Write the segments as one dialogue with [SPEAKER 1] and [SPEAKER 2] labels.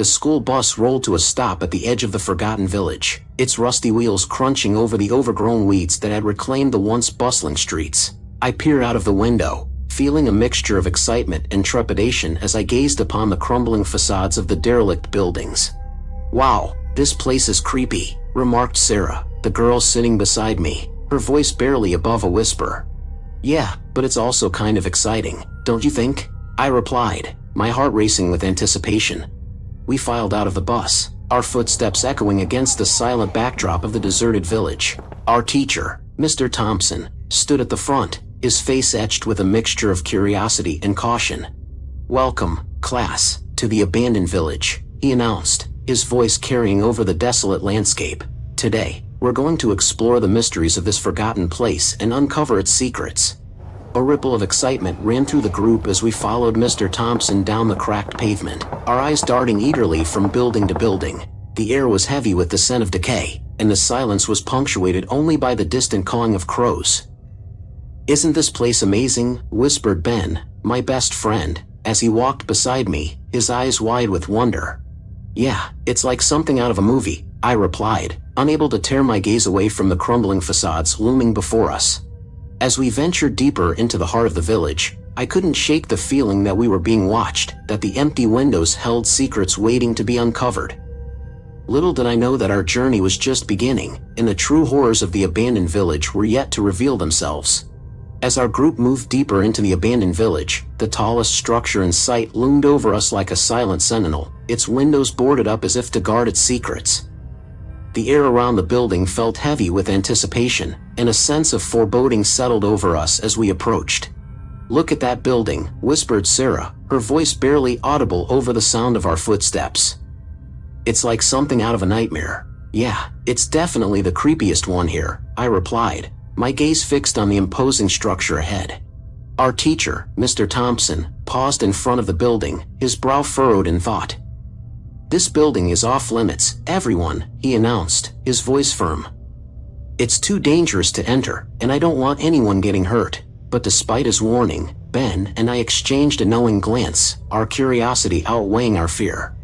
[SPEAKER 1] the school bus rolled to a stop at the edge of the forgotten village, its rusty wheels crunching over the overgrown weeds that had reclaimed the once bustling streets. I peered out of the window, feeling a mixture of excitement and trepidation as I gazed upon the crumbling facades of the derelict buildings. "Wow, this place is creepy," remarked Sarah, the girl sitting beside me, her voice barely above a whisper. "Yeah, but it's also kind of exciting, don't you think?" I replied, my heart racing with anticipation. We filed out of the bus, our footsteps echoing against the silent backdrop of the deserted village. Our teacher, Mr. Thompson, stood at the front, his face etched with a mixture of curiosity and caution. "Welcome, class, to the abandoned village," he announced, his voice carrying over the desolate landscape. "Today, we're going to explore the mysteries of this forgotten place and uncover its secrets." A ripple of excitement ran through the group as we followed Mr. Thompson down the cracked pavement, our eyes darting eagerly from building to building. The air was heavy with the scent of decay, and the silence was punctuated only by the distant cawing of crows. "Isn't this place amazing?" whispered Ben, my best friend, as he walked beside me, his eyes wide with wonder. "Yeah, it's like something out of a movie," I replied, unable to tear my gaze away from the crumbling facades looming before us. As we ventured deeper into the heart of the village, I couldn't shake the feeling that we were being watched, that the empty windows held secrets waiting to be uncovered. Little did I know that our journey was just beginning, and the true horrors of the abandoned village were yet to reveal themselves. As our group moved deeper into the abandoned village, the tallest structure in sight loomed over us like a silent sentinel, its windows boarded up as if to guard its secrets. The air around the building felt heavy with anticipation, and a sense of foreboding settled over us as we approached. "Look at that building," whispered Sarah, her voice barely audible over the sound of our footsteps. "It's like something out of a nightmare." "Yeah, it's definitely the creepiest one here," I replied, my gaze fixed on the imposing structure ahead. Our teacher, Mr. Thompson, paused in front of the building, his brow furrowed in thought. "This building is off limits, everyone," he announced, his voice firm. "It's too dangerous to enter, and I don't want anyone getting hurt." But despite his warning, Ben and I exchanged a knowing glance, our curiosity outweighing our fear.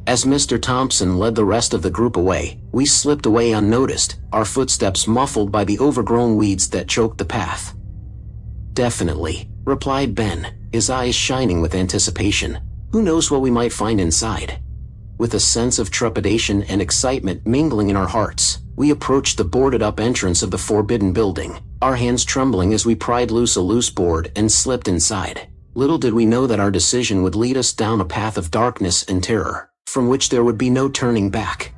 [SPEAKER 1] As Mr. Thompson led the rest of the group away, we slipped away unnoticed, our footsteps muffled by the overgrown weeds that choked the path. "Definitely," replied Ben, his eyes shining with anticipation. "Who knows what we might find inside?" With a sense of trepidation and excitement mingling in our hearts, we approached the boarded-up entrance of the forbidden building, our hands trembling as we pried loose a loose board and slipped inside. Little did we know that our decision would lead us down a path of darkness and terror, from which there would be no turning back.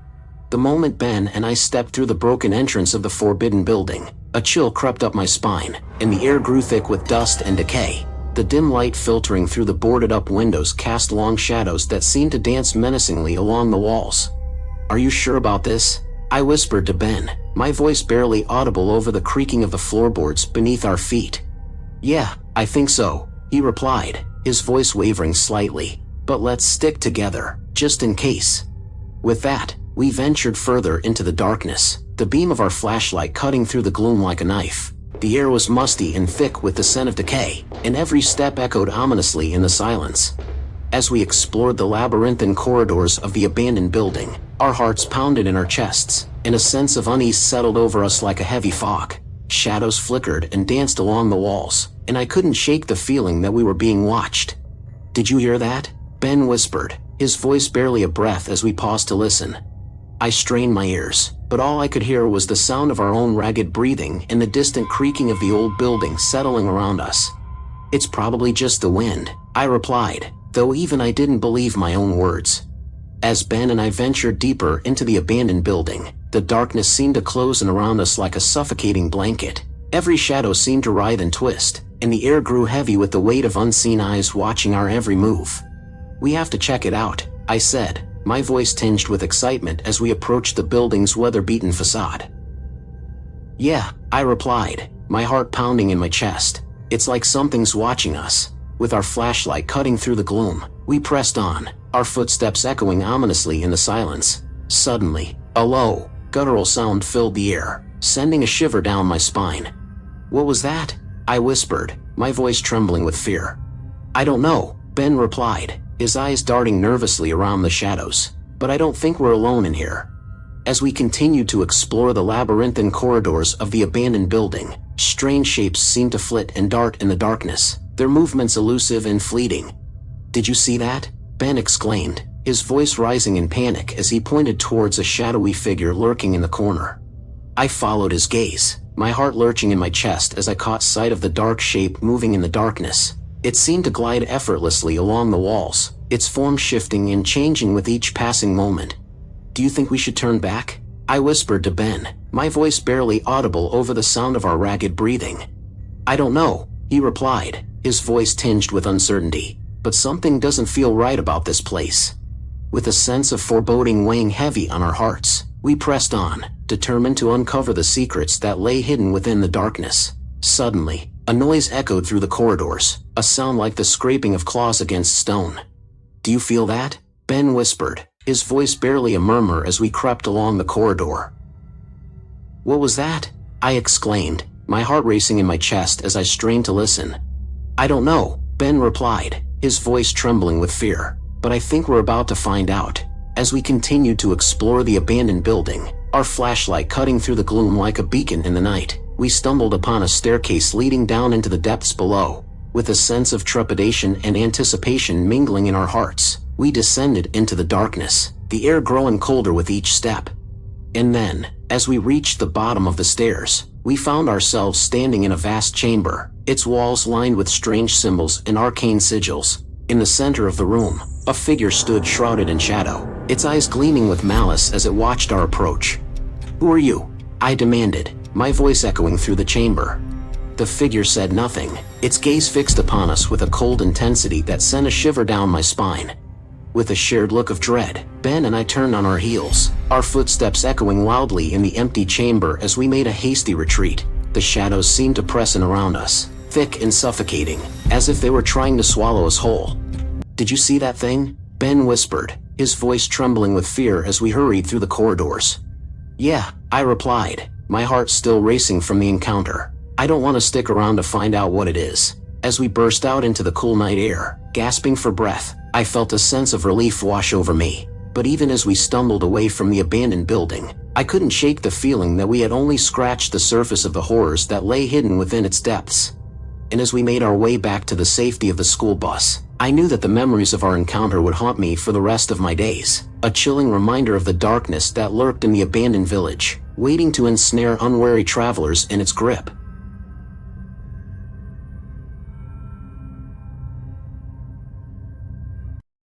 [SPEAKER 1] The moment Ben and I stepped through the broken entrance of the forbidden building, a chill crept up my spine, and the air grew thick with dust and decay. The dim light filtering through the boarded-up windows cast long shadows that seemed to dance menacingly along the walls. "Are you sure about this?" I whispered to Ben, my voice barely audible over the creaking of the floorboards beneath our feet. "Yeah, I think so," he replied, his voice wavering slightly. "But let's stick together, just in case." With that, we ventured further into the darkness, the beam of our flashlight cutting through the gloom like a knife. The air was musty and thick with the scent of decay, and every step echoed ominously in the silence. As we explored the labyrinthine corridors of the abandoned building, our hearts pounded in our chests, and a sense of unease settled over us like a heavy fog. Shadows flickered and danced along the walls, and I couldn't shake the feeling that we were being watched. "Did you hear that?" Ben whispered, his voice barely a breath as we paused to listen. I strained my ears, but all I could hear was the sound of our own ragged breathing and the distant creaking of the old building settling around us. "It's probably just the wind," I replied, though even I didn't believe my own words. As Ben and I ventured deeper into the abandoned building, the darkness seemed to close in around us like a suffocating blanket. Every shadow seemed to writhe and twist, and the air grew heavy with the weight of unseen eyes watching our every move. "We have to check it out," I said, my voice tinged with excitement as we approached the building's weather-beaten facade. "Yeah," I replied, my heart pounding in my chest. "It's like something's watching us." With our flashlight cutting through the gloom, we pressed on, our footsteps echoing ominously in the silence. Suddenly, a low, guttural sound filled the air, sending a shiver down my spine. "What was that?" I whispered, my voice trembling with fear. "I don't know," Ben replied, his eyes darting nervously around the shadows. "But I don't think we're alone in here." As we continued to explore the labyrinthine corridors of the abandoned building, strange shapes seemed to flit and dart in the darkness, their movements elusive and fleeting. "Did you see that?" Ben exclaimed, his voice rising in panic as he pointed towards a shadowy figure lurking in the corner. I followed his gaze, my heart lurching in my chest as I caught sight of the dark shape moving in the darkness. It seemed to glide effortlessly along the walls, its form shifting and changing with each passing moment. "Do you think we should turn back?" I whispered to Ben, my voice barely audible over the sound of our ragged breathing. "I don't know," he replied, his voice tinged with uncertainty, "but something doesn't feel right about this place." With a sense of foreboding weighing heavy on our hearts, we pressed on, determined to uncover the secrets that lay hidden within the darkness. Suddenly, a noise echoed through the corridors, a sound like the scraping of claws against stone. "Do you feel that?" Ben whispered, his voice barely a murmur as we crept along the corridor. "What was that?" I exclaimed, my heart racing in my chest as I strained to listen. "I don't know," Ben replied, his voice trembling with fear, "but I think we're about to find out." As we continued to explore the abandoned building, our flashlight cutting through the gloom like a beacon in the night, we stumbled upon a staircase leading down into the depths below. With a sense of trepidation and anticipation mingling in our hearts, we descended into the darkness, the air growing colder with each step. And then, as we reached the bottom of the stairs, we found ourselves standing in a vast chamber, its walls lined with strange symbols and arcane sigils. In the center of the room, a figure stood shrouded in shadow, its eyes gleaming with malice as it watched our approach. "Who are you?" I demanded, my voice echoing through the chamber. The figure said nothing, its gaze fixed upon us with a cold intensity that sent a shiver down my spine. With a shared look of dread, Ben and I turned on our heels, our footsteps echoing loudly in the empty chamber as we made a hasty retreat. The shadows seemed to press in around us, thick and suffocating, as if they were trying to swallow us whole. "Did you see that thing?" Ben whispered, his voice trembling with fear as we hurried through the corridors. "Yeah," I replied, my heart still racing from the encounter. "I don't want to stick around to find out what it is." As we burst out into the cool night air, gasping for breath, I felt a sense of relief wash over me. But even as we stumbled away from the abandoned building, I couldn't shake the feeling that we had only scratched the surface of the horrors that lay hidden within its depths. And as we made our way back to the safety of the school bus, I knew that the memories of our encounter would haunt me for the rest of my days, a chilling reminder of the darkness that lurked in the abandoned village, waiting to ensnare unwary travelers in its grip.